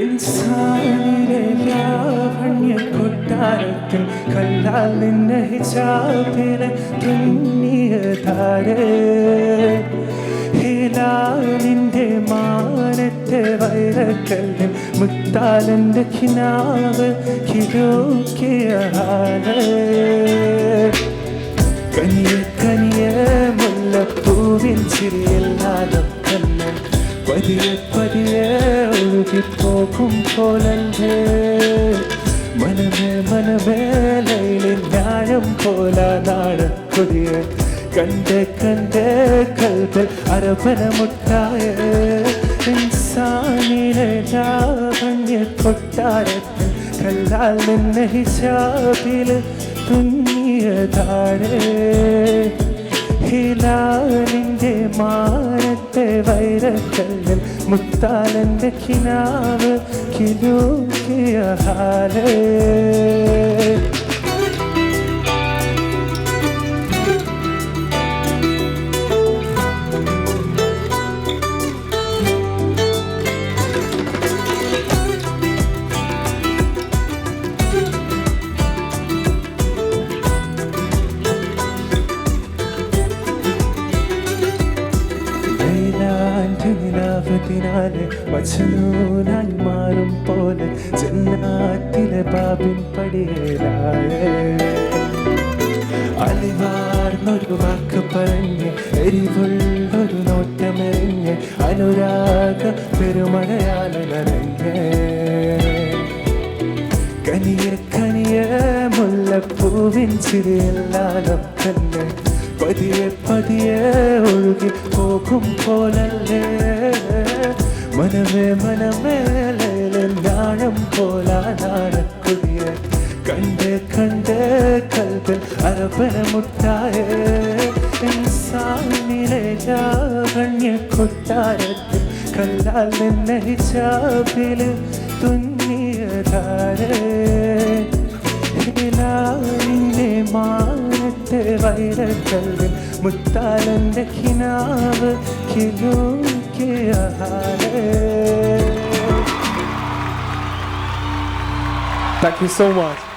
ഇൻസാനിലെ ലാവണ്യ കൊട്ടാരത്തിൽ കല്ലാൽ നിന്ന ഹിജാബിലെ തുന്നിയതാരേ ഹിലാലിൻ്റെ മാനത്തെ വൈരക്കല്ലിൽ മുത്താലൻ്റെ കിനാവ് കിരോക്കിയ കനിയ കനിയ മുല്ലപ്പൂവിൻ ചിരിയില്ലാതെ തന്നെ പതിയെ പതിയെ ഒഴുകിപ്പോകും പോലല്ലേ മനമേ മനമേ ലൈലിൻ ന്യായം പോലാനാണ് കൊതിയ കണ്ടേ കണ്ടേ കൽബിൽ അരപന മുട്ടായ ഇൻസാനിലെ ലാവണ്യ കൊട്ടാരത്തിൽ കല്ലാൽ നിന്ന ഹിജാബിൽ തുന്നിയതാരേ ഹിലാലിൻ്റെ മാനത്തെ വൈരക്കല്ലിൽ മുത്താലൻ്റെ കിനാവ് കിലൂക്കിയ ഹാലേ ിനാലെ മജ്നൂനായി മാറും പോലെ ജന്നാത്തിലെ ബാബിൻ പടിയേലായ അലിവാർന്നൊരു വാക്ക് പറഞ്ഞ് എരിവുള്ളൊരു നോട്ടമെറിഞ്ഞ് അനുരാഗ പെരുമഴയാൽ നിറഞ്ഞ് കനിയ കനിയ മുല്ലപ്പൂവിൻ ചിരിയില്ലാതെ തന്നെ പതിയെ പതിയെ ഒഴുകി പോകും പോലല്ലേ മനമേ മനമേ ലാളം പോലാനാണ് കൊതിയ കണ്ടേ കണ്ടേ കൽബിൽ അരപന മുട്ടായ ഇൻസാനിലെ ലാവണ്യ കൊട്ടാരത്തിൽ കല്ലാൽ നിന്ന ഹിജാബിൽ തുന്നിയതാരേ ഹിലാലിൻ്റെ മാനത്തെ വൈരക്കല്ലിൽ മുത്താലൻ്റെ കിനാവ് കിലൂക്കിയ ഹാലേ. Thank you so much.